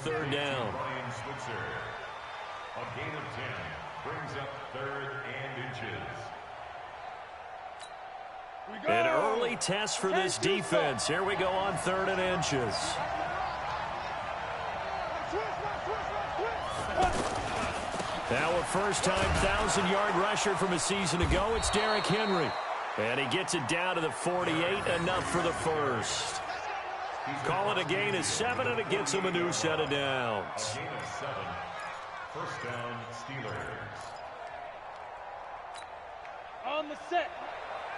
third down. A gain of 10 brings up 3rd and inches. An early test for this defense. Here we go on 3rd and inches. Now a first-time 1,000-yard rusher from a season ago. It's Derrick Henry. And he gets it down to the 48, enough for the first. Call it a gain of 7, and it gets him a new set of downs. A gain of 7. First down, Steelers. On the set.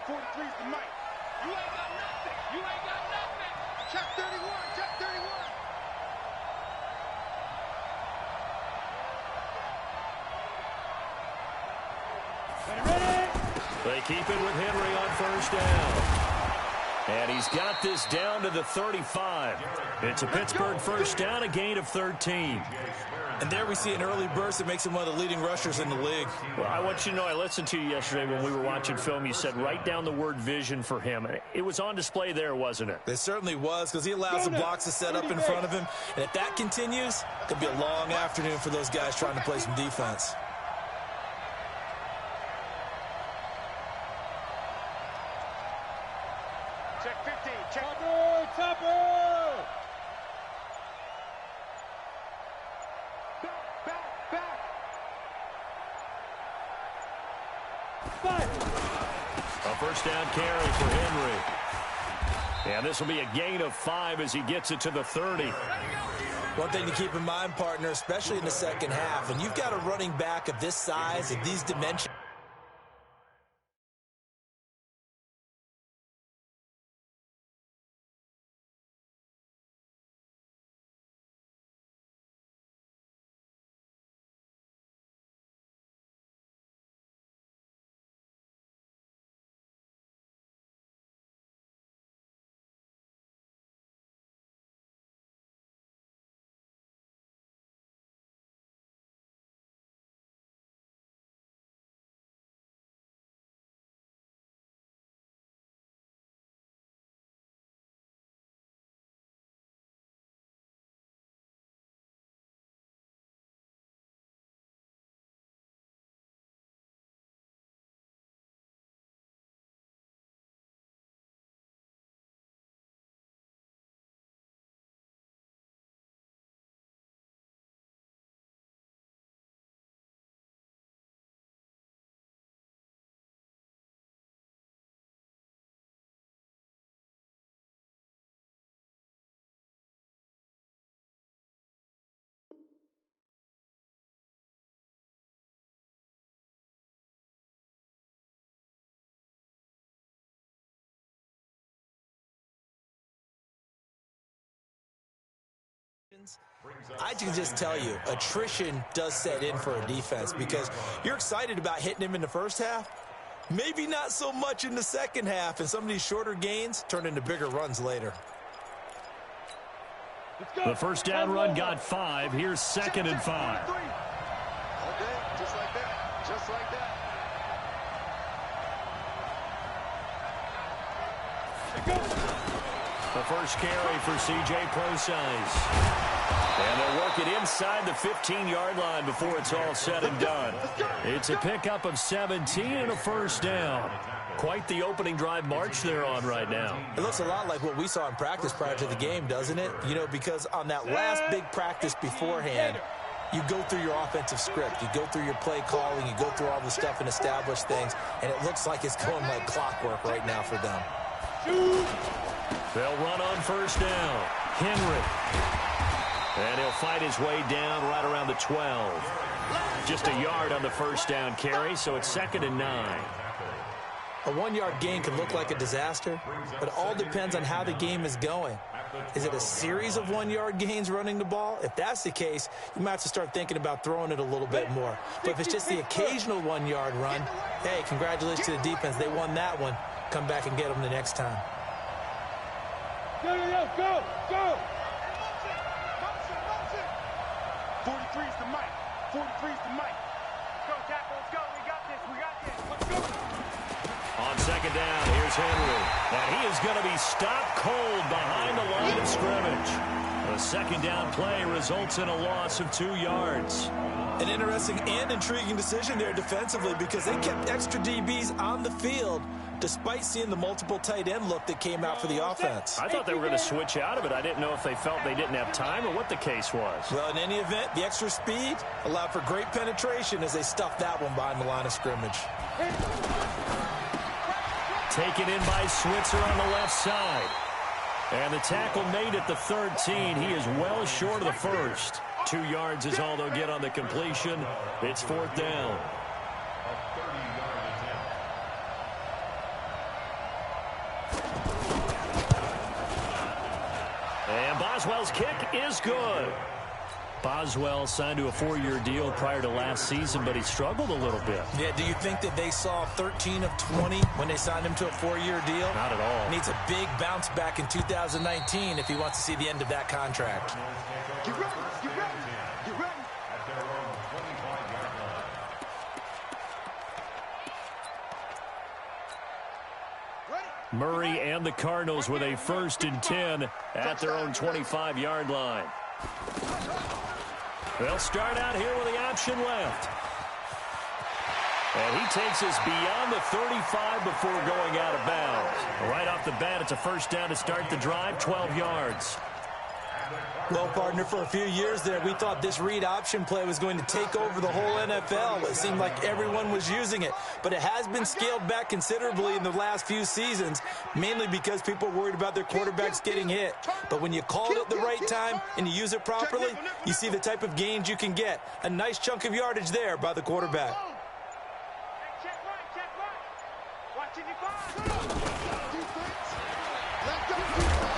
43's the mic. You ain't got nothing. You ain't got nothing. Check 31. Check 31. Ready. They keep it with Henry on first down. And he's got this down to the 35. It's a Pittsburgh first down, a gain of 13. And there we see an early burst that makes him one of the leading rushers in the league. Well, I want you to know, I listened to you yesterday when we were watching film. You said write down the word vision for him. It was on display there, wasn't it? It certainly was, because he allows the blocks to set up in front of him. And if that continues, it could be a long afternoon for those guys trying to play some defense. Check 15. Check. Topper. Back. A first down carry for Henry. And this will be a gain of 5 as he gets it to the 30. One thing to keep in mind, partner, especially in the second half, and you've got a running back of this size and these dimensions. I can just tell you, attrition does set in for a defense because you're excited about hitting him in the first half. Maybe not so much in the second half, and some of these shorter gains turn into bigger runs later. The first down run got 5. Here's 2nd and 5. Okay, just like that. Just like that. The first carry for C.J. Procise. And they'll work it inside the 15-yard line before it's all said and done. It's a pickup of 17 and a first down. Quite the opening drive march they're on right now. It looks a lot like what we saw in practice prior to the game, doesn't it? You know, because on that last big practice beforehand, you go through your offensive script. You go through your play calling. You go through all the stuff and establish things. And it looks like it's going like clockwork right now for them. They'll run on first down. Henry. And he'll fight his way down right around the 12. Just a yard on the first down carry, so it's 2nd and 9. A 1-yard gain can look like a disaster, but it all depends on how the game is going. Is it a series of 1-yard gains running the ball? If that's the case, you might have to start thinking about throwing it a little bit more. But if it's just the occasional 1-yard run, hey, congratulations to the defense. They won that one. Come back and get them the next time. Go! 43's the mic. 43's the mic. Go, tackle, let's go. We got this. Let's go. On second down, here's Henry. And he is going to be stopped cold behind the line of scrimmage. A second down play results in a loss of 2 yards. An interesting and intriguing decision there defensively because they kept extra DBs on the field despite seeing the multiple tight end look that came out for the offense. I thought they were going to switch out of it. I didn't know if they felt they didn't have time or what the case was. Well, in any event, the extra speed allowed for great penetration as they stuffed that one behind the line of scrimmage. Taken in by Switzer on the left side. And the tackle made at the 13. He is well short of the first. 2 yards is all they'll get on the completion. It's 4th down. And Boswell's kick is good. Boswell signed to a 4-year deal prior to last season, but he struggled a little bit. Yeah, do you think that they saw 13 of 20 when they signed him to a 4-year deal? Not at all. Needs a big bounce back in 2019 if he wants to see the end of that contract. Get ready, get ready, get ready. At their own 25-yard line. Murray and the Cardinals with a 1st and 10 at their own 25-yard line. They'll start out here with the option left. And he takes us beyond the 35 before going out of bounds. Right off the bat, it's a 1st down to start the drive, 12 yards. Well, partner, for a few years there, we thought this read option play was going to take over the whole NFL. It seemed like everyone was using it. But it has been scaled back considerably in the last few seasons, mainly because people are worried about their quarterbacks getting hit. But when you call it at the right time and you use it properly, you see the type of gains you can get. A nice chunk of yardage there by the quarterback. Check right. Watching your ball.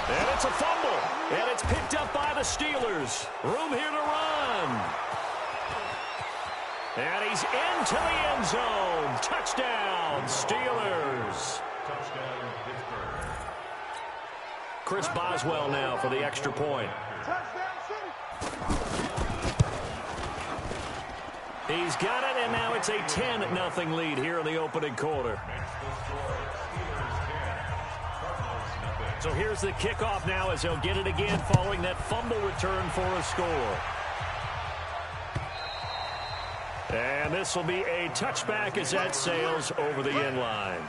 And it's a fumble. And it's picked up by the Steelers. Room here to run. And he's into the end zone. Touchdown, Steelers. Touchdown, Pittsburgh. Chris Boswell now for the extra point. He's got it, and now it's a 10-0 lead here in the opening quarter. So here's the kickoff now as they'll get it again following that fumble return for a score. And this will be a touchback as that sails over the end line.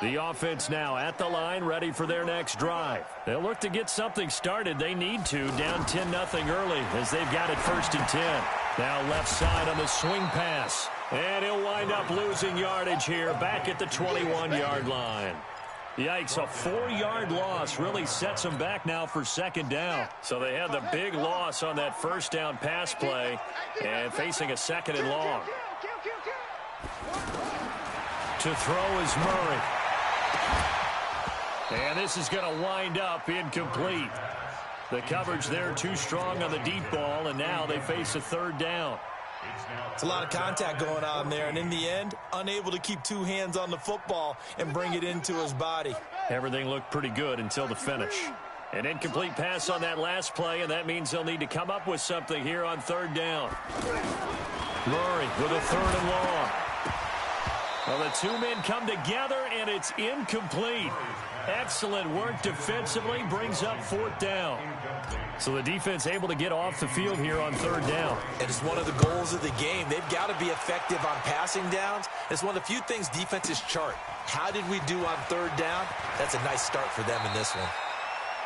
The offense now at the line, ready for their next drive. They'll look to get something started. They need to, down 10-0 early as they've got it 1st and 10. Now left side on the swing pass. And he'll wind up losing yardage here back at the 21-yard line. Yikes, a 4-yard loss really sets them back now for 2nd down. So they had the big loss on that 1st down pass play and facing a 2nd and long. To throw is Murray. And this is going to wind up incomplete. The coverage there too strong on the deep ball, and now they face a 3rd down. It's a lot of contact going on there, and in the end, unable to keep 2 hands on the football and bring it into his body. Everything looked pretty good until the finish. An incomplete pass on that last play, and that means they'll need to come up with something here on 3rd down. Murray with a 3rd and long. Well, the 2 men come together, and it's incomplete. Excellent work defensively, brings up 4th down. So the defense able to get off the field here on 3rd down. And it's one of the goals of the game. They've got to be effective on passing downs. It's one of the few things defenses chart. How did we do on 3rd down? That's a nice start for them in this one.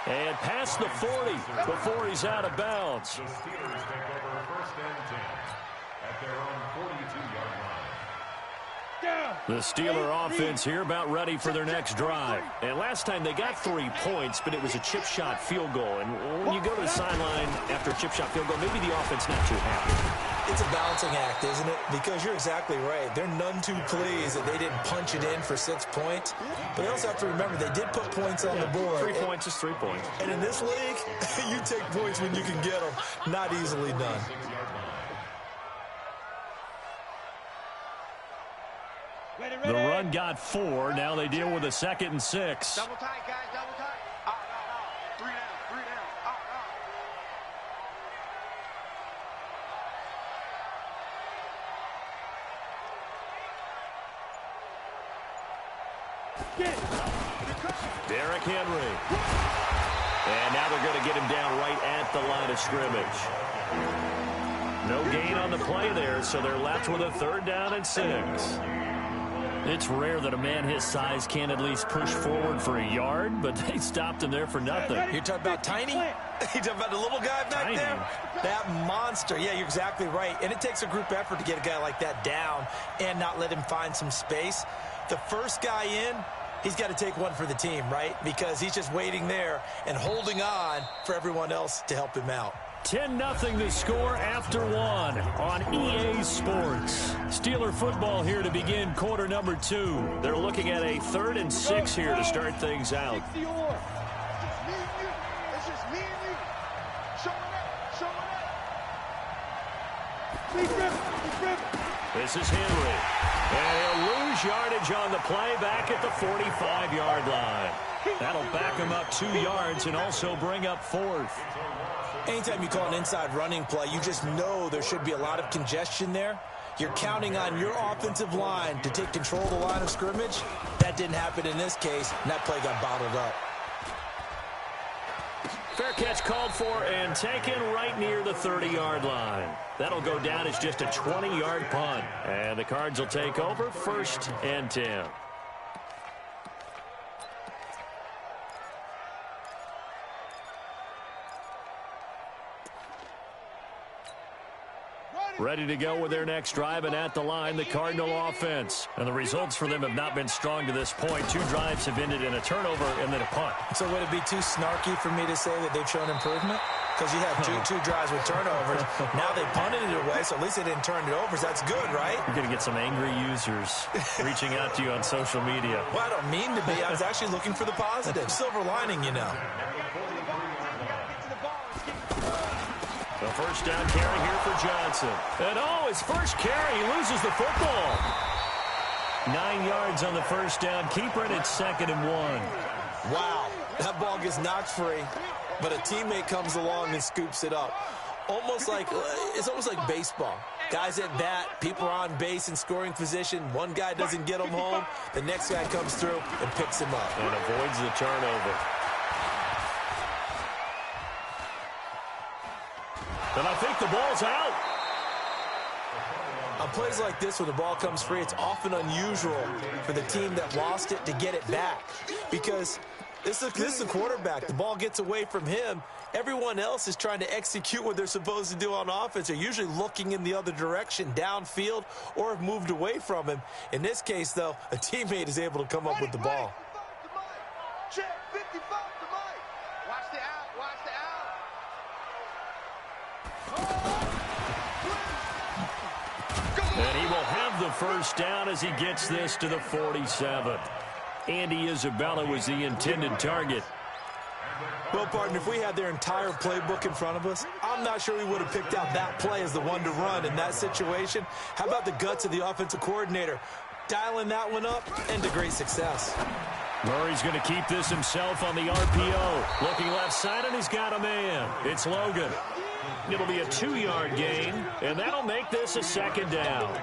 And past the 40 before he's out of bounds. The Steelers take over 1st and 10 at their own 42-yard line. The Steeler offense here about ready for their next drive. And last time they got 3 points, but it was a chip shot field goal. And when you go to the sideline after a chip shot field goal, maybe the offense not too happy. It's a balancing act, isn't it? Because you're exactly right. They're none too pleased that they didn't punch it in for 6 points. But they also have to remember they did put points on the board. 3 points is 3 points. And in this league, you take points when you can get them. Not easily done. The run got 4. Now they deal with a 2nd and 6. Double tight, guys, double tight. Derrick Henry. And now they're going to get him down right at the line of scrimmage. No gain on the play there, so they're left with a 3rd down and 6. It's rare that a man his size can at least push forward for a yard, but they stopped him there for nothing. You're talking about Tiny? You're talking about the little guy back there? That monster. Yeah, you're exactly right. And it takes a group effort to get a guy like that down and not let him find some space. The first guy in, he's got to take one for the team, right? Because he's just waiting there and holding on for everyone else to help him out. 10-0 the score after 1 on EA Sports. Steeler football here to begin quarter number 2. They're looking at a 3rd and 6 here to start things out. It's just me and you. Showing up. This is Henry. And he'll lose yardage on the play back at the 45-yard line. That'll back him up 2 yards and also bring up 4th. Anytime you call an inside running play, you just know there should be a lot of congestion there. You're counting on your offensive line to take control of the line of scrimmage. That didn't happen in this case, and that play got bottled up. Fair catch called for and taken right near the 30-yard line. That'll go down as just a 20-yard punt. And the Cards will take over 1st and 10. Ready to go with their next drive, and at the line, the Cardinal offense. And the results for them have not been strong to this point. 2 drives have ended in a turnover and then a punt. So would it be too snarky for me to say that they've shown improvement? Because you had two drives with turnovers. Now they punted it away, so at least they didn't turn it over. So that's good, right? You're going to get some angry users reaching out to you on social media. Well, I don't mean to be. I was actually looking for the positive. Silver lining, you know. The 1st down carry here for Johnson. And his first carry, he loses the football. 9 yards on the 1st down. Keeper, and it's 2nd and 1. Wow, that ball gets knocked free, but a teammate comes along and scoops it up. It's almost like baseball. Guys at bat, people are on base in scoring position. One guy doesn't get them home. The next guy comes through and picks him up. And avoids the turnover. And I think the ball's out. On plays like this, when the ball comes free, it's often unusual for the team that lost it to get it back. Because this is the quarterback. The ball gets away from him. Everyone else is trying to execute what they're supposed to do on offense. They're usually looking in the other direction, downfield, or have moved away from him. In this case, though, a teammate is able to come up with the ball. Check 55 to Mike. Watch the out. Watch the out. And he will have the 1st down as he gets this to the 47. Andy Isabella was the intended target. Well, partner, if we had their entire playbook in front of us, I'm not sure we would have picked out that play as the one to run in that situation. How about the guts of the offensive coordinator? Dialing that one up and to great success. Murray's going to keep this himself on the RPO. Looking left side, and he's got a man. It's Logan. It'll be a 2-yard gain, and that'll make this a 2nd down.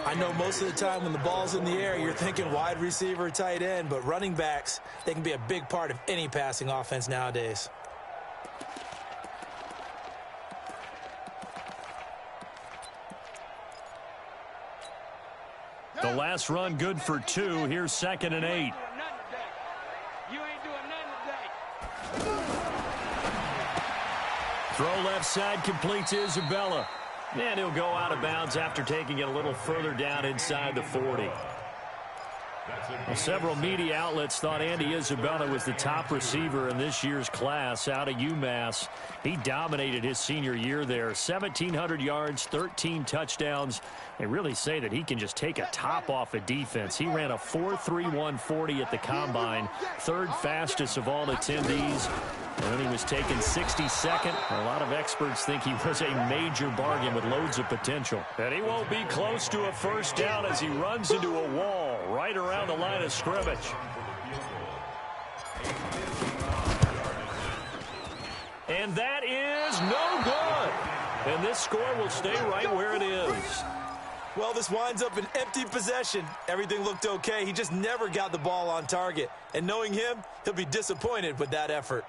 I know most of the time when the ball's in the air, you're thinking wide receiver, tight end, but running backs, they can be a big part of any passing offense nowadays. The last run good for 2. Here's 2nd and 8. You ain't doing nothing today. Throw left side completes Isabella. And he'll go out of bounds after taking it a little further down inside the 40. Well, several media outlets thought Andy Isabella was the top receiver in this year's class out of UMass. He dominated his senior year there. 1,700 yards, 13 touchdowns. They really say that he can just take a top off a defense. He ran a 4.31 40 at the combine, 3rd fastest of all attendees. And then he was taken 62nd. A lot of experts think he was a major bargain with loads of potential. And he won't be close to a 1st down as he runs into a wall right around the line of scrimmage. And that is no good. And this score will stay right where it is. Well, this winds up an empty possession. Everything looked okay. He just never got the ball on target. And knowing him, he'll be disappointed with that effort.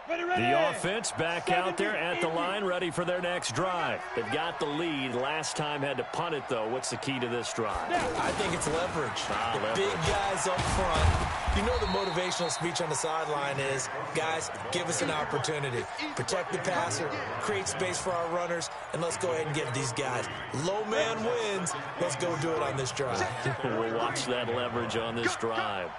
The offense back out there at the line, ready for their next drive. They've got the lead. Last time had to punt it, though. What's the key to this drive? I think it's leverage. The big guys up front. You know the motivational speech on the sideline is, guys, give us an opportunity. Protect the passer, create space for our runners, and let's go ahead and get these guys. Low man wins. Let's go do it on this drive. We'll watch that leverage on this drive.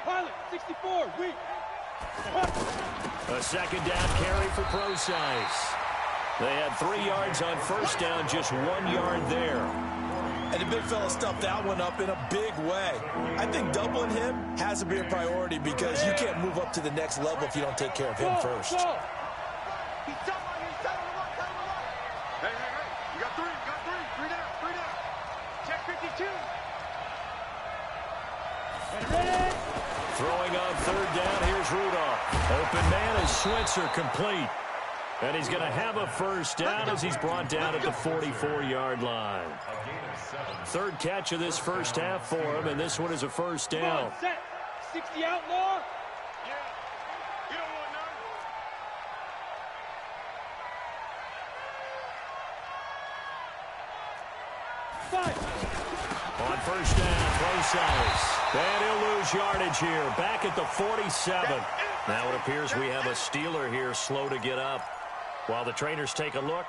Pilot, 64, weak. A second down carry for Procise. They had 3 yards on first down, just 1 yard there. And the big fella stuffed that one up in a big way. I think doubling him has to be a priority because you can't move up to the next level if you don't take care of him first. Hey, you got three down. Check 52. Ready? Throwing on third down, here's Rudolph. Open man is Switzer, complete. And he's going to have a first down as he's brought down at the 44-yard line. Third catch of this first half for him, and this one is a first down. Set. 60 outlaw. On first down, Procise. And he'll lose yardage here. Back at the 47. Now it appears we have a Steeler here slow to get up. While the trainers take a look,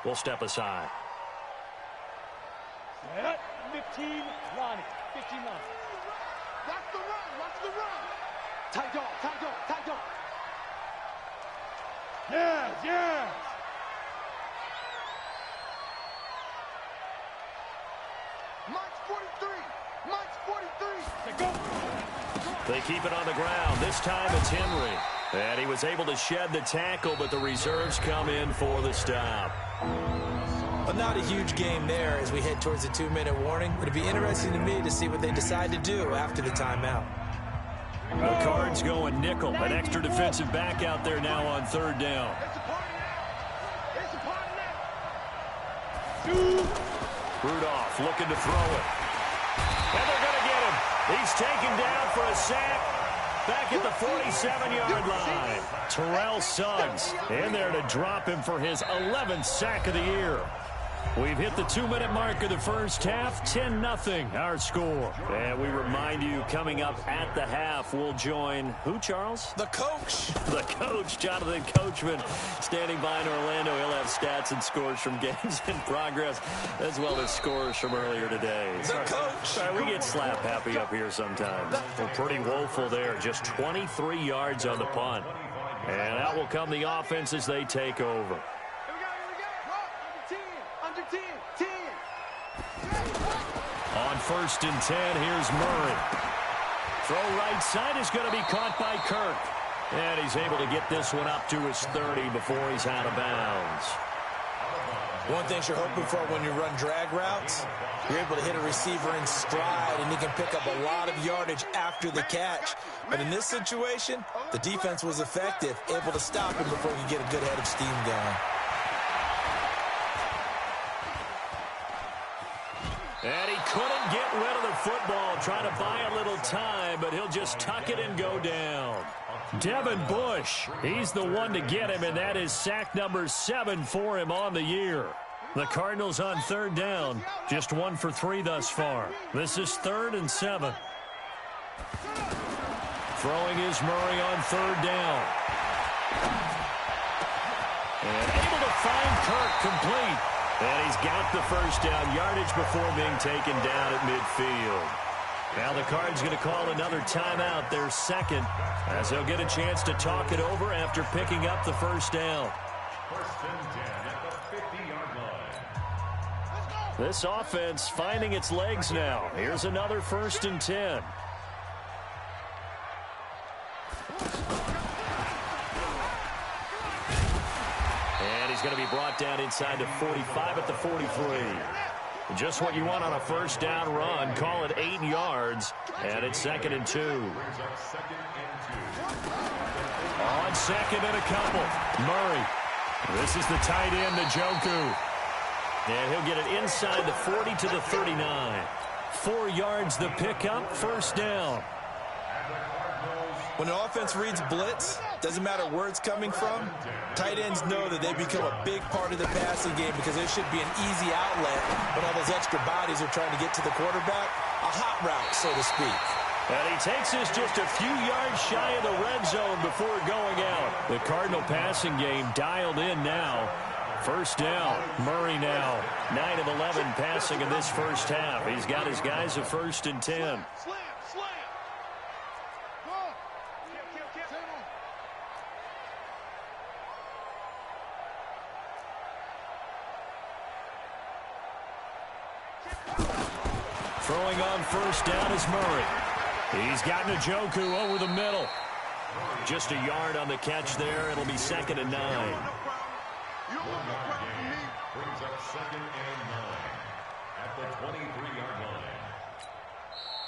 we'll step aside. 15, Lonnie. 15 Lonnie. Watch the run. Tight dog. Yes. Mike's 43. Go. They keep it on the ground. This time it's Henry. And he was able to shed the tackle, but the reserves come in for the stop. Well, not a huge game there as we head towards the 2-minute warning. It'll be interesting to me to see what they decide to do after the timeout. The Cards going nickel. An extra defensive back out there now on third down. Rudolph looking to throw it. And they're going to get him. He's taken down for a sack. Back at the 47-yard line. Terrell Suggs in there to drop him for his 11th sack of the year. We've hit the 2-minute mark of the first half. 10-0 our score. And we remind you, coming up at the half, we'll join who, Charles? The coach. The coach, Jonathan Coachman, standing by in Orlando. He'll have stats and scores from games in progress, as well as scores from earlier today. The coach. Sorry, we get slap happy up here sometimes. We're pretty woeful there. Just 23 yards on the punt. And out will come the offense as they take over. On first and 10, here's Murray. Throw right side is going to be caught by Kirk. And he's able to get this one up to his 30 before he's out of bounds. One thing you're hoping for when you run drag routes, you're able to hit a receiver in stride, and he can pick up a lot of yardage after the catch. But in this situation, the defense was effective, able to stop him before he could get a good head of steam going. And he couldn't get rid of the football, trying to buy a little time, but he'll just tuck it and go down. Devin Bush, he's the one to get him, and that is sack number 7 for him on the year. The Cardinals on third down, just 1 for 3 thus far. This is 3rd and 7. Throwing is Murray on third down. And able to find Kirk complete. And he's got the first down yardage before being taken down at midfield. Now the Cards going to call another timeout, their second, as they'll get a chance to talk it over after picking up the first down. First and 10 at the 50-yard line. This offense finding its legs now. Here's another 1st and 10. And he's going to be brought down inside the 45 at the 43. Just what you want on a first down run. Call it 8 yards, and it's 2nd and 2. Brings up 2nd and 2. second and a couple. Murray. This is the tight end, Njoku. And he'll get it inside the 40 to the 39. 4 yards the pickup, first down. When an offense reads blitz, doesn't matter where it's coming from, tight ends know that they become a big part of the passing game because there should be an easy outlet when all those extra bodies are trying to get to the quarterback. A hot route, so to speak. And he takes us just a few yards shy of the red zone before going out. The Cardinal passing game dialed in now. First down, Murray now. 9 of 11 passing in this first half. He's got his guys a 1st and 10. Slam. Go. Throwing on first down is Murray. He's got Njoku over the middle. Just a yard on the catch there. It'll be 2nd and 9. Brings up 2nd and 9 at the 23-yard line.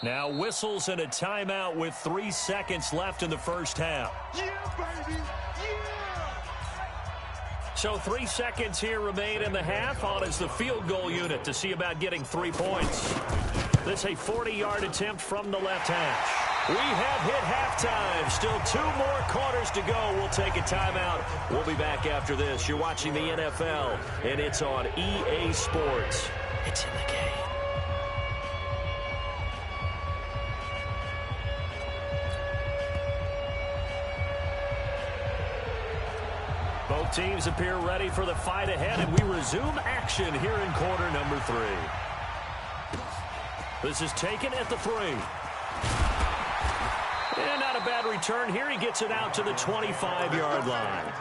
Now whistles and a timeout with 3 seconds left in the first half. Yeah, baby. Yeah. So 3 seconds here remain in the half. On is the field goal unit to see about getting 3 points. This a 40-yard attempt from the left hash. We have hit halftime. Still 2 more quarters to go. We'll take a timeout. We'll be back after this. You're watching the NFL, and it's on EA Sports. It's in the game. Both teams appear ready for the fight ahead, and we resume action here in quarter number 3. This is taken at the 3. And not a bad return here. He gets it out to the 25-yard line.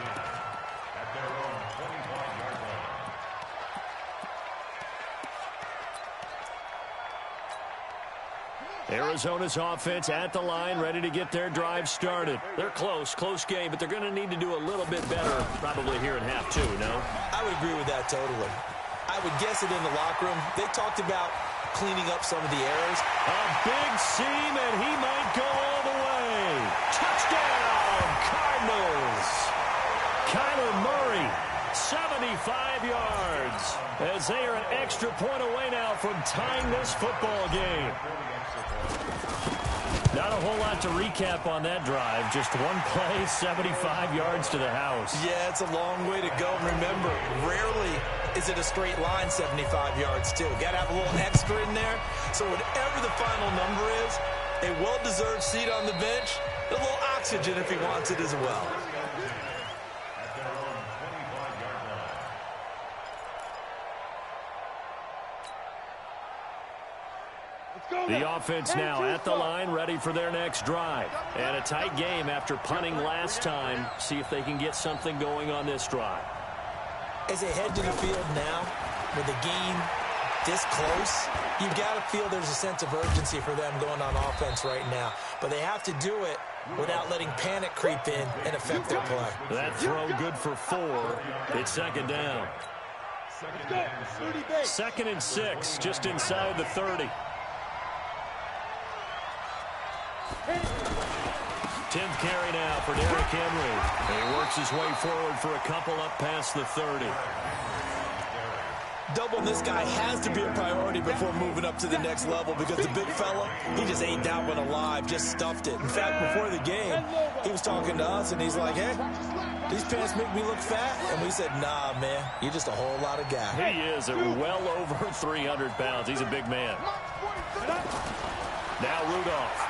Arizona's offense at the line, ready to get their drive started. They're close game, but they're going to need to do a little bit better probably here in half 2, no? I would agree with that totally. I would guess it in the locker room. They talked about cleaning up some of the errors. A big seam, and he might go all the way. Touchdown, Cardinals. Kyler Murray, 75 yards, as they are an extra point away now from tying this football game. Not a whole lot to recap on that drive. Just one play, 75 yards to the house. Yeah, it's a long way to go. Remember, rarely is it a straight line 75 yards, too. Got to have a little extra in there. So whatever the final number is, a well-deserved seat on the bench, a little oxygen if he wants it as well. The offense now at the line, ready for their next drive. And a tight game after punting last time. See if they can get something going on this drive. As they head to the field now, with the game this close, you've got to feel there's a sense of urgency for them going on offense right now. But they have to do it without letting panic creep in and affect their play. That throw good for 4. It's 2nd down. 2nd and 6, just inside the 30. 10th carry now for Derrick Henry. And he works his way forward for a couple up past the 30. Doubling this guy has to be a priority before moving up to the next level because the big fella, he just ate that one alive, just stuffed it. In fact, before the game, he was talking to us, and he's like, hey, these pants make me look fat. And we said, nah, man, you're just a whole lot of guy. He is at well over 300 pounds. He's a big man. Now Rudolph.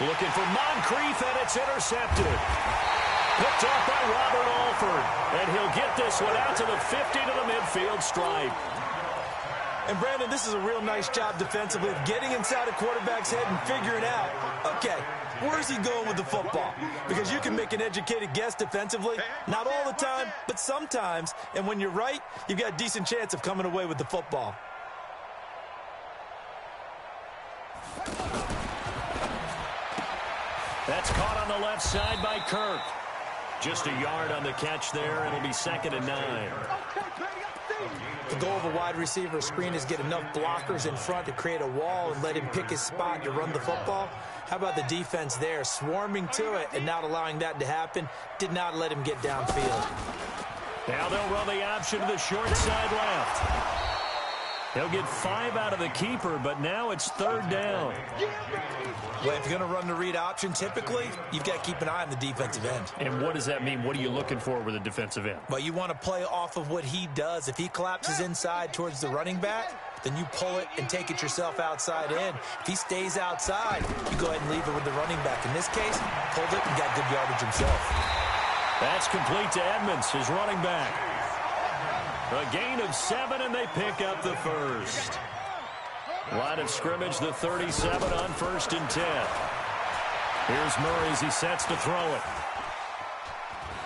Looking for Moncrief, and it's intercepted. Picked off by Robert Alford. And he'll get this one out to the 50 to the midfield stripe. And, Brandon, this is a real nice job defensively of getting inside a quarterback's head and figuring out, okay, where's he going with the football? Because you can make an educated guess defensively. Not all the time, but sometimes. And when you're right, you've got a decent chance of coming away with the football. That's caught on the left side by Kirk. Just a yard on the catch there. It'll be 2nd and 9. The goal of a wide receiver screen is get enough blockers in front to create a wall and let him pick his spot to run the football. How about the defense there, swarming to it and not allowing that to happen? Did not let him get downfield. Now they'll run the option to the short side left. He'll get 5 out of the keeper, but now it's 3rd down. Well, if you're going to run the read option, typically, you've got to keep an eye on the defensive end. And what does that mean? What are you looking for with a defensive end? Well, you want to play off of what he does. If he collapses inside towards the running back, then you pull it and take it yourself outside in. If he stays outside, you go ahead and leave it with the running back. In this case, pulled it and got good yardage himself. That's complete to Edmonds, his running back. A gain of 7, and they pick up the first. Line of scrimmage, the 37 on 1st and 10. Here's Murray as he sets to throw it.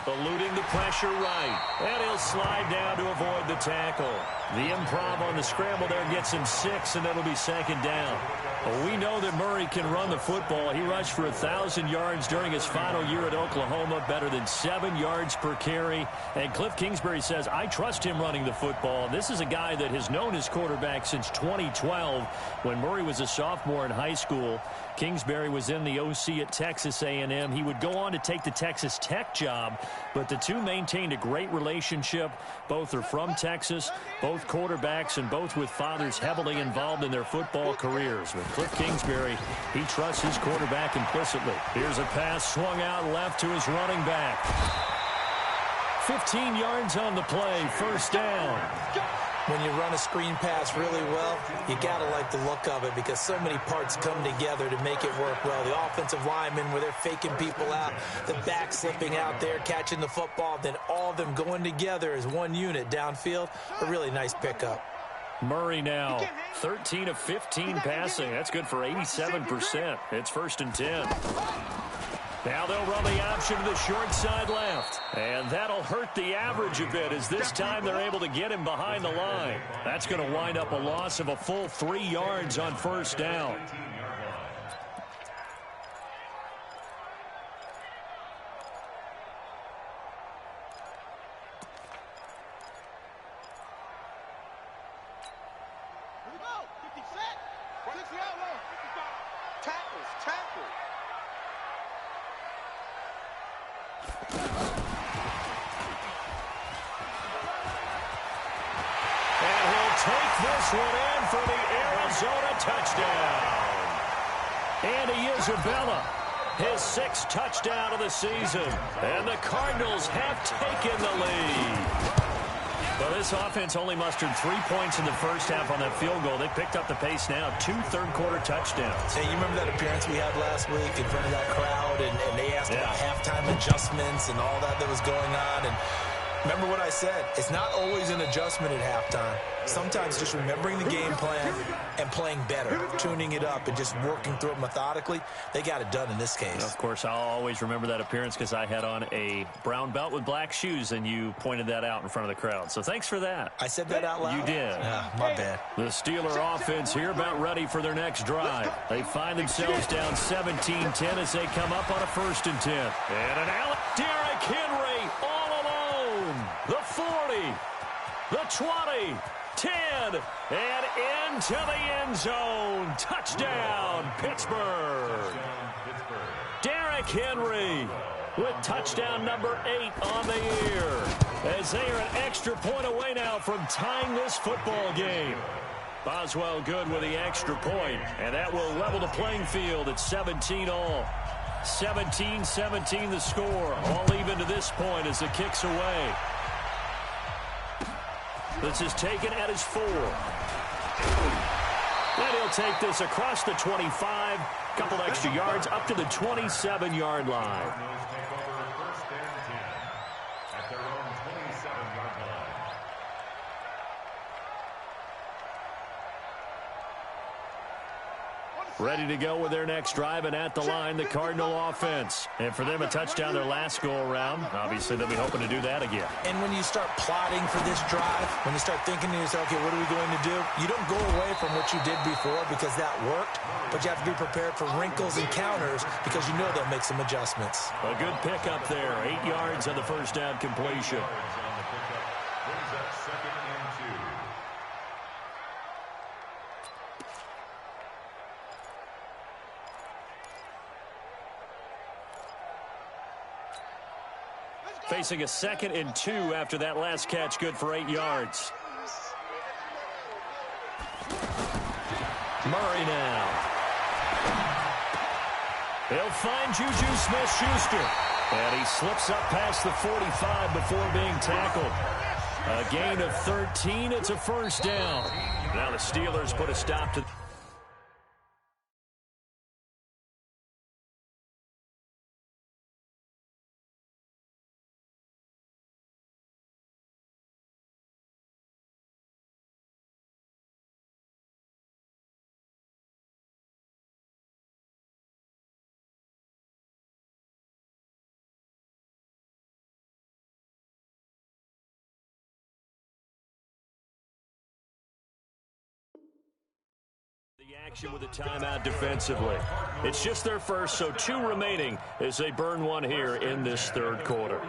Eluding the pressure right. And he'll slide down to avoid the tackle. The improv on the scramble there gets him 6, and it'll be 2nd down. Well, we know that Murray can run the football. He rushed for 1,000 yards during his final year at Oklahoma, better than 7 yards per carry. And Cliff Kingsbury says, I trust him running the football. This is a guy that has known his quarterback since 2012 when Murray was a sophomore in high school. Kingsbury was in the OC at Texas A&M. He would go on to take the Texas Tech job, but the two maintained a great relationship. Both are from Texas, both quarterbacks, and both with fathers heavily involved in their football careers. With Cliff Kingsbury, he trusts his quarterback implicitly. Here's a pass swung out left to his running back. 15 yards on the play, 1st down. When you run a screen pass really well, you got to like the look of it because so many parts come together to make it work well. The offensive linemen, where they're faking people out, the back slipping out there, catching the football, then all of them going together as one unit downfield. A really nice pickup. Murray now, 13 of 15 passing. That's good for 87%. It's 1st and 10. Now they'll run the option to the short side left. And that'll hurt the average a bit as this time they're able to get him behind the line. That's going to wind up a loss of a full 3 yards on 1st down. This one in for the Arizona touchdown. Andy Isabella, his 6th touchdown of the season. And the Cardinals have taken the lead. Well, this offense only mustered 3 points in the first half on that field goal. They picked up the pace now, 2 third-quarter touchdowns. Hey, you remember that appearance we had last week in front of that crowd, and they asked about halftime adjustments and all that was going on, and remember what I said. It's not always an adjustment at halftime. Sometimes just remembering the game plan and playing better, tuning it up and just working through it methodically. They got it done in this case. Of course, I'll always remember that appearance because I had on a brown belt with black shoes, and you pointed that out in front of the crowd. So thanks for that. I said that out loud? You did. My bad. The Steeler offense here about ready for their next drive. They find themselves down 17-10 as they come up on a 1st and 10. And an out. Derrick Henry all alone. The 40, the 20, 10, and into the end zone. Touchdown, Pittsburgh. Derrick Henry with touchdown number 8 on the year, as they are an extra point away now from tying this football game. Boswell good with the extra point, and that will level the playing field at 17 all. 17-17 the score, all even to this point as the kick's away. This is taken at his 4. And he'll take this across the 25, couple extra yards up to the 27-yard line. Ready to go with their next drive, and at the line, the Cardinal offense. And for them, a touchdown their last go-around. Obviously, they'll be hoping to do that again. And when you start plotting for this drive, when you start thinking to yourself, okay, what are we going to do? You don't go away from what you did before because that worked, but you have to be prepared for wrinkles and counters because you know they'll make some adjustments. A good pickup there. 8 yards on the first down completion. Facing a 2nd and 2 after that last catch, good for 8 yards. Murray now. He'll find Juju Smith-Schuster. And he slips up past the 45 before being tackled. A gain of 13. It's a first down. Now the Steelers put a stop to... action with a timeout defensively. It's just their first, so 2 remaining as they burn one here in this third quarter.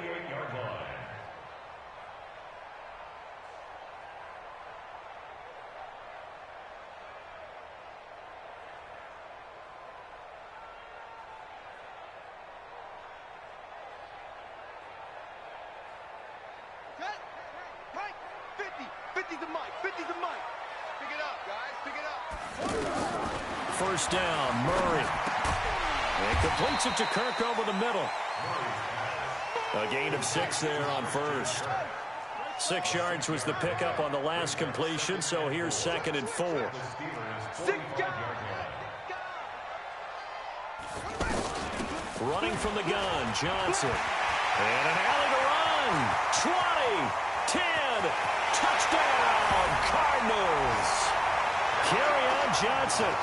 First down, Murray. And completes it to Kirk over the middle. A gain of 6 there on first. 6 yards was the pickup on the last completion, so here's 2nd and 4. Running from the gun, Johnson. And an alley to run. 20, 10, touchdown, Cardinals. Kerryon Johnson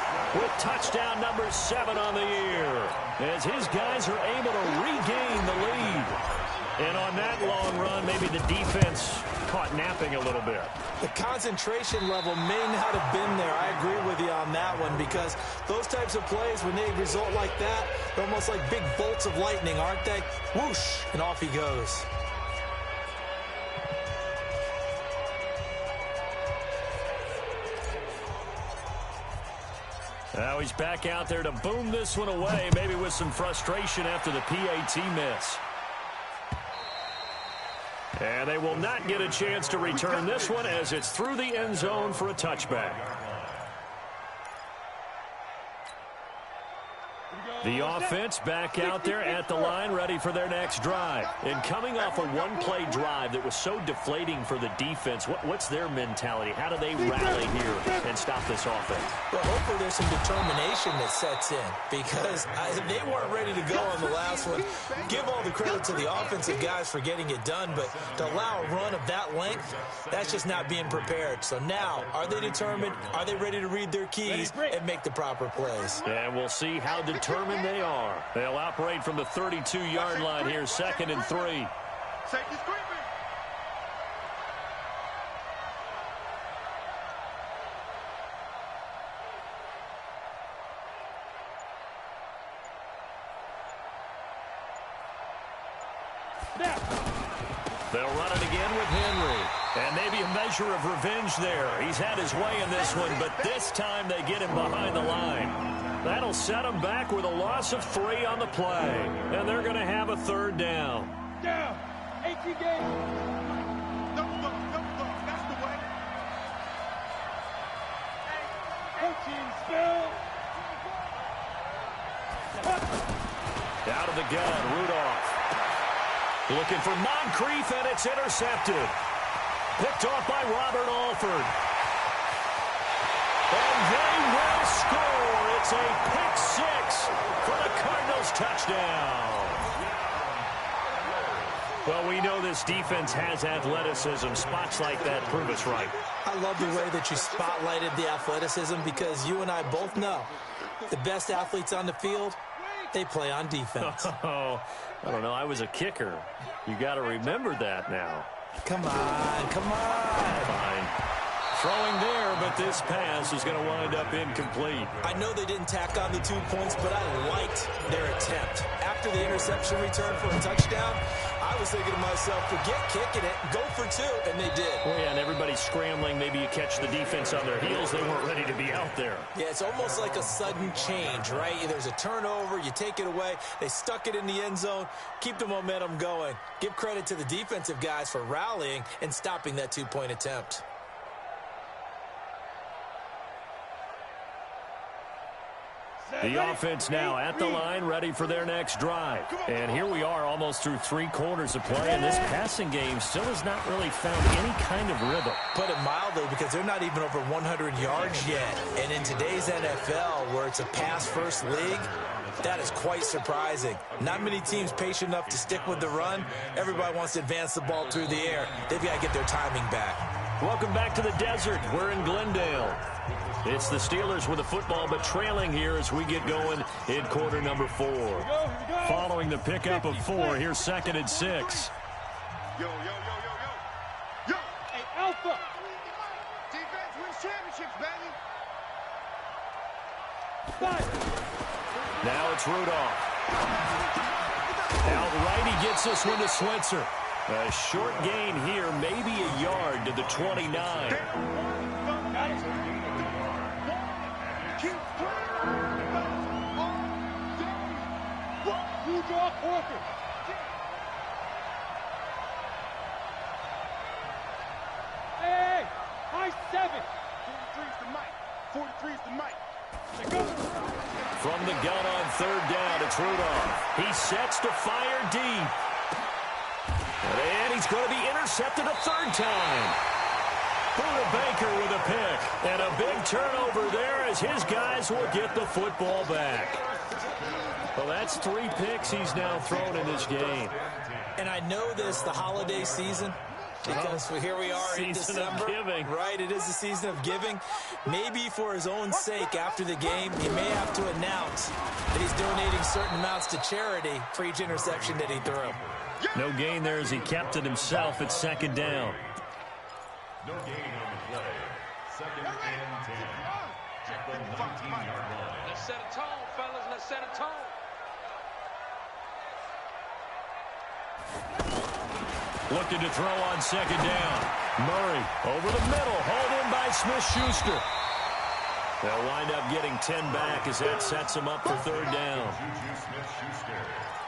with touchdown number 7 on the year as his guys are able to regain the lead. And on that long run, maybe the defense caught napping a little bit. The concentration level may not have been there. I agree with you on that one because those types of plays, when they result like that, they're almost like big bolts of lightning, aren't they? Whoosh, and off he goes. Now he's back out there to boom this one away, maybe with some frustration after the PAT miss. And they will not get a chance to return this one as it's through the end zone for a touchback. The offense back out there at the line, ready for their next drive. And coming off a one-play drive that was so deflating for the defense, what's their mentality? How do they rally here and stop this offense? Well, hopefully there's some determination that sets in because they weren't ready to go on the last one. Give all the credit to the offensive guys for getting it done, but to allow a run of that length, that's just not being prepared. So now, are they determined? Are they ready to read their keys and make the proper plays? And we'll see how determined they are. They'll operate from the 32-yard line here, 2nd and 3. They'll run it again with Henry. And maybe a measure of revenge there. He's had his way in this one, but this time they get him behind the line. That'll set them back with a loss of 3 on the play. And they're going to have a 3rd down. Down. 18 games. Don't look. That's the way. 14 spill. Out of the gun, Rudolph. Looking for Moncrief, and it's intercepted. Picked off by Robert Alford. And they will score. It's a pick 6 for the Cardinals touchdown. Well, we know this defense has athleticism. Spots like that prove us right. I love the way that you spotlighted the athleticism because you and I both know The best athletes on the field, they play on defense. Oh, I don't know. I was a kicker. You got to remember that now. Come on, come on. Fine. Throwing there, but this pass is going to wind up incomplete. I know they didn't tack on the 2 points, but I liked their attempt. After the interception return for a touchdown, I was thinking to myself, forget kicking it, go for 2, and they did. Well, yeah, and everybody's scrambling. Maybe you catch the defense on their heels. They weren't ready to be out there. Yeah, it's almost like a sudden change, right? There's a turnover, you take it away, they stuck it in the end zone, keep the momentum going. Give credit to the defensive guys for rallying and stopping that 2-point attempt. The offense now at the line, ready for their next drive. And here we are almost through 3 quarters of play, and this passing game still has not really found any kind of rhythm. Put it mildly, because they're not even over 100 yards yet. And in today's NFL, where it's a pass-first league, that is quite surprising. Not many teams patient enough to stick with the run. Everybody wants to advance the ball through the air. They've got to get their timing back. Welcome back to the desert. We're in Glendale. It's the Steelers with the football, but trailing here as we get going in quarter number 4. Here we go. Following the pickup of 4, here's 2nd and 6. Yo. Hey, Alpha. Defense wins championships, baby. Now it's Rudolph. Outright, he gets this one to Switzer. A short gain here, maybe a yard to the 29. Hey, high 7. 43's the mic. 43's the mic. From the gun on 3rd down, it's Rudolph. He sets to fire deep. And he's going to be intercepted a 3rd time. Buda Baker with a pick. And a big turnover there as his guys will get the football back. Well, that's 3 picks he's now thrown in this game. And I know this, the holiday season, because here we are in December. Of giving. Right, it is the season of giving. Maybe for his own sake after the game, he may have to announce that he's donating certain amounts to charity for each interception that he threw. No gain there as he kept it himself at 2nd down. No gain on the play. 2nd and 10. Check the 19-yard line. Let's set a tone, fellas. Let's set a tone. Looking to throw on 2nd down. Murray over the middle, hauled in by Smith-Schuster. They'll wind up getting 10 back as that sets him up for 3rd down.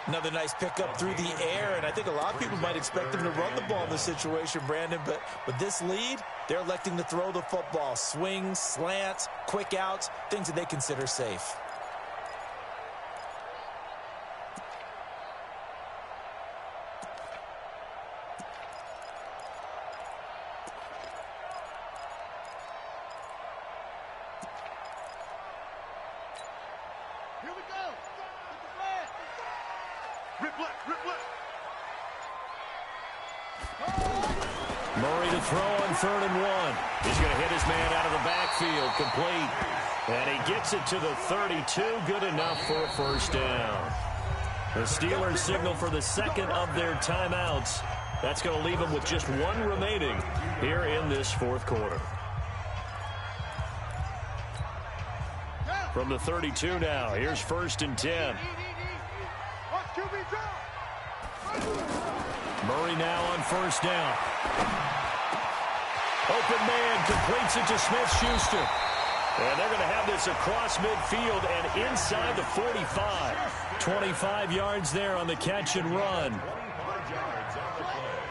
Another nice pickup through the air, and I think a lot of people might expect them to run the ball in this situation, Brandon, but with this lead, they're electing to throw the football. Swings, slants, quick outs, things that they consider safe. Here we go. Get the flag. Rip left. Murray to throw on 3rd and 1. He's going to hit his man out of the backfield, complete. And he gets it to the 32, good enough for a 1st down. The Steelers signal for the 2nd of their timeouts. That's going to leave them with just 1 remaining here in this 4th quarter. From the 32 now, here's 1st and 10. Watch QB drop. Murray now on 1st down. Open man completes it to Smith-Schuster. And they're going to have this across midfield and inside the 45. 25 yards there on the catch and run.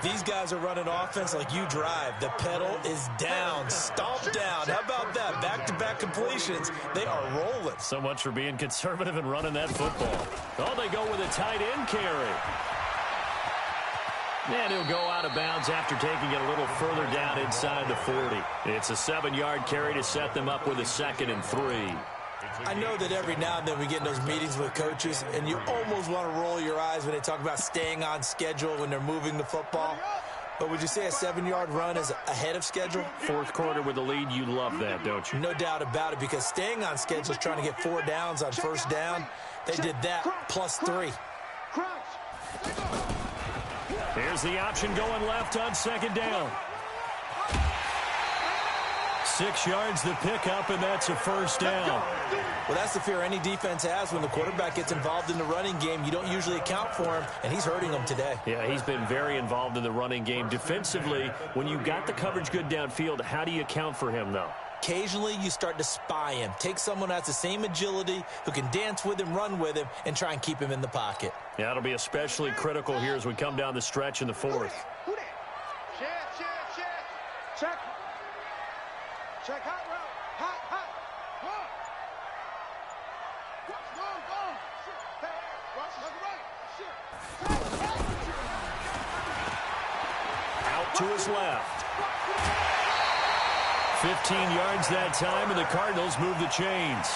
These guys are running offense like you drive. The pedal is down, stomp down. How about that? Back-to-back completions. They are rolling. So much for being conservative and running that football. Oh, they go with a tight end carry. And he'll go out of bounds after taking it a little further down inside the 40. It's a 7-yard carry to set them up with a 2nd and 3. I know that every now and then we get in those meetings with coaches, and you almost want to roll your eyes when they talk about staying on schedule when they're moving the football. But would you say a 7-yard run is ahead of schedule? Fourth quarter with the lead, you love that, don't you? No doubt about it, because staying on schedule is trying to get 4 downs on first down. They did that plus 3. Here's the option going left on second down. 6 yards the pickup, and that's a first down. Well, that's the fear any defense has when the quarterback gets involved in the running game. You don't usually account for him, and he's hurting them today. Yeah, he's been very involved in the running game. Defensively, when you got the coverage good downfield, how do you account for him, though? Occasionally, you start to spy him. Take someone who has the same agility, who can dance with him, run with him, and try and keep him in the pocket. Yeah, it'll be especially critical here as we come down the stretch in the fourth. Check. Check hot route. Hot. Out to his left. 15 yards that time, and the Cardinals move the chains.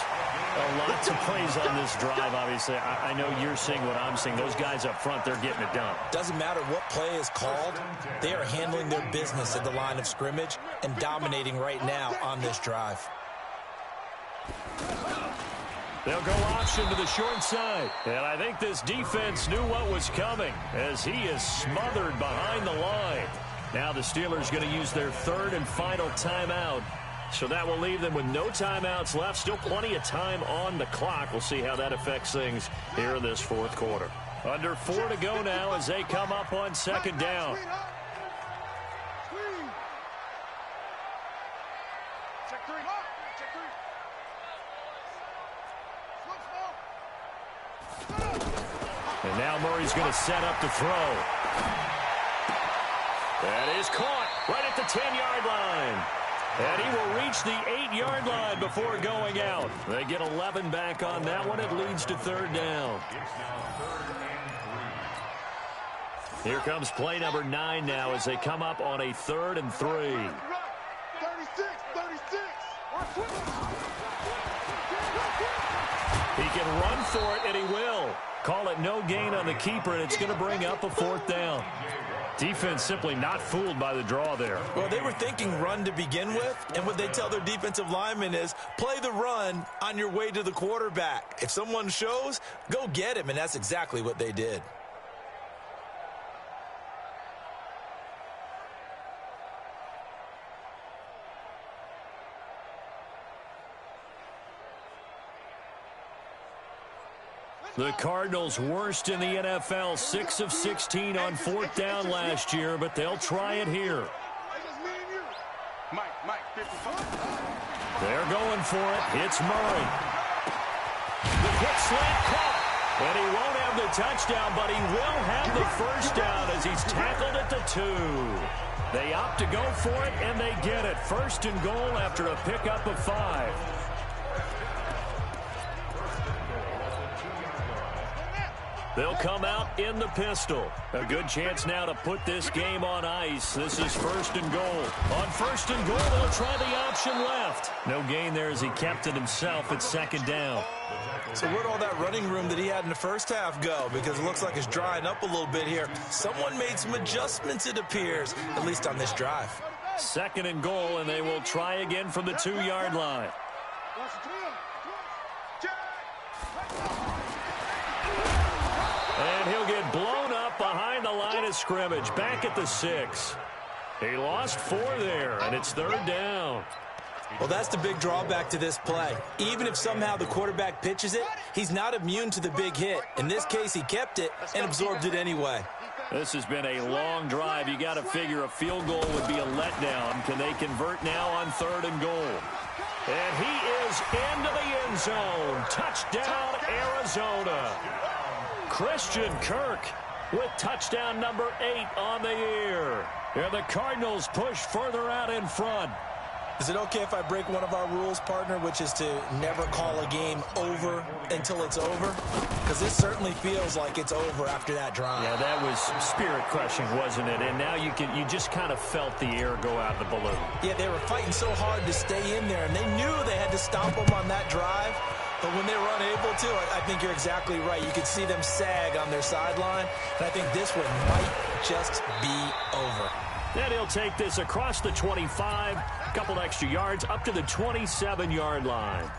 A lot to praise on this drive, obviously. I know you're seeing what I'm seeing. Those guys up front, they're getting it done. Doesn't matter what play is called. They are handling their business at the line of scrimmage and dominating right now on this drive. They'll go option to the short side. And I think this defense knew what was coming as he is smothered behind the line. Now the Steelers going to use their third and final timeout. So that will leave them with no timeouts left. Still plenty of time on the clock. We'll see how that affects things here in this fourth quarter. Under 4 to go now as they come up on second down. And now Murray's going to set up to throw. That is caught right at the 10-yard line. And he will reach the 8-yard line before going out. They get 11 back on that one. It leads to third down. Here comes play number 9 now as they come up on a 3rd and 3. 36. He can run for it, and he will. Call it no gain on the keeper, and it's going to bring up a 4th down. Defense simply not fooled by the draw there. Well, they were thinking run to begin with, and what they tell their defensive linemen is play the run on your way to the quarterback. If someone shows, go get him, and that's exactly what they did. The Cardinals worst in the NFL, 6 of 16 on 4th down last year, but they'll try it here. They're going for it. It's Murray. The quick slant caught. And he won't have the touchdown, but he will have the first down as he's tackled at the 2. They opt to go for it, and they get it. 1st and goal after a pickup of 5. They'll come out in the pistol. A good chance now to put this game on ice. This is 1st and goal. On 1st and goal, they'll try the option left. No gain there as he kept it himself at 2nd down. So where'd all that running room that he had in the first half go? Because it looks like it's drying up a little bit here. Someone made some adjustments, it appears, at least on this drive. 2nd and goal, and they will try again from the 2-yard line. And he'll get blown up behind the line of scrimmage, back at the 6. He lost 4 there, and it's 3rd down. Well, that's the big drawback to this play. Even if somehow the quarterback pitches it, he's not immune to the big hit. In this case, he kept it and absorbed it anyway. This has been a long drive. You got to figure a field goal would be a letdown. Can they convert now on 3rd and goal? And he is into the end zone. Touchdown, Arizona. Christian Kirk with touchdown number 8 on the year. And the Cardinals push further out in front. Is it okay if I break one of our rules, partner, which is to never call a game over until it's over? Because this certainly feels like it's over after that drive. Yeah, that was spirit-crushing, wasn't it? And now you just kind of felt the air go out of the balloon. Yeah, they were fighting so hard to stay in there, and they knew they had to stop them on that drive. But when they were unable to, I think you're exactly right. You could see them sag on their sideline, and I think this one might just be over. And he'll take this across the 25, a couple extra yards, up to the 27-yard line.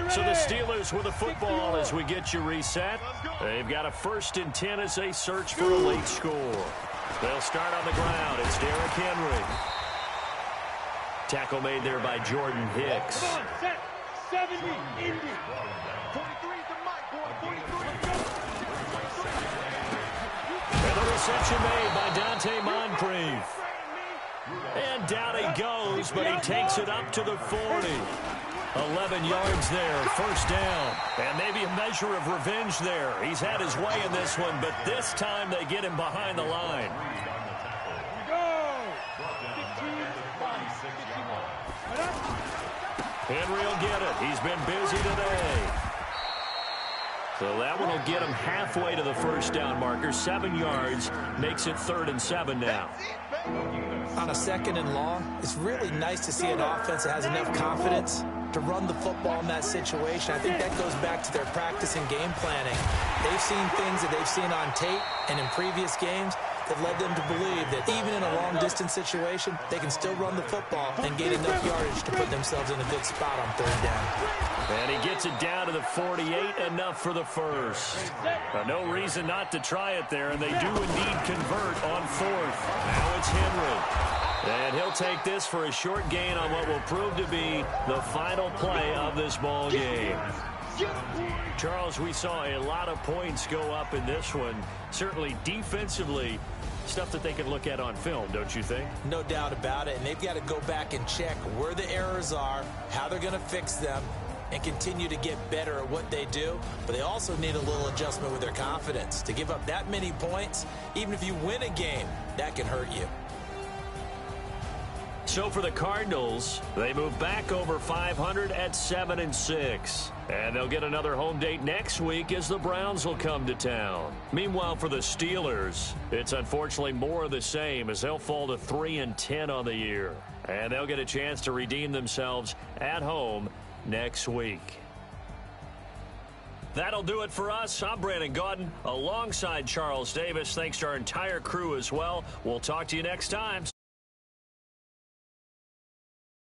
So the Steelers with the football as we get you reset. They've got a 1st and 10 as they search for a late score. They'll start on the ground. It's Derrick Henry. Tackle made there by Jordan Hicks. Come on, set. 70, Indy. 43 to Mike, boy. 43. And the reception made by Dante Moncrief. And down he goes, but he takes it up to the 40. 11 yards there, 1st down. And maybe a measure of revenge there. He's had his way in this one, but this time they get him behind the line. Henry will get it. He's been busy today. So that one will get him halfway to the 1st down marker. 7 yards makes it 3rd and 7 now. On a 2nd and long, it's really nice to see an offense that has enough confidence to run the football in that situation. I think that goes back to their practice and game planning. They've seen things that they've seen on tape and in previous games that led them to believe that even in a long-distance situation, they can still run the football and gain enough yardage to put themselves in a good spot on 3rd down. And he gets it down to the 48, enough for the 1st. No reason not to try it there, and they do indeed convert on 4th. Now it's Henry. And he'll take this for a short gain on what will prove to be the final play of this ball game. Charles, we saw a lot of points go up in this one. Certainly defensively, stuff that they can look at on film, don't you think? No doubt about it, and they've got to go back and check where the errors are, how they're going to fix them, and continue to get better at what they do. But they also need a little adjustment with their confidence. To give up that many points, even if you win a game, that can hurt you. So for the Cardinals, they move back over 500 at 7-6. And they'll get another home date next week as the Browns will come to town. Meanwhile, for the Steelers, it's unfortunately more of the same as they'll fall to 3-10 on the year. And they'll get a chance to redeem themselves at home next week. That'll do it for us. I'm Brandon Gaudin alongside Charles Davis. Thanks to our entire crew as well. We'll talk to you next time.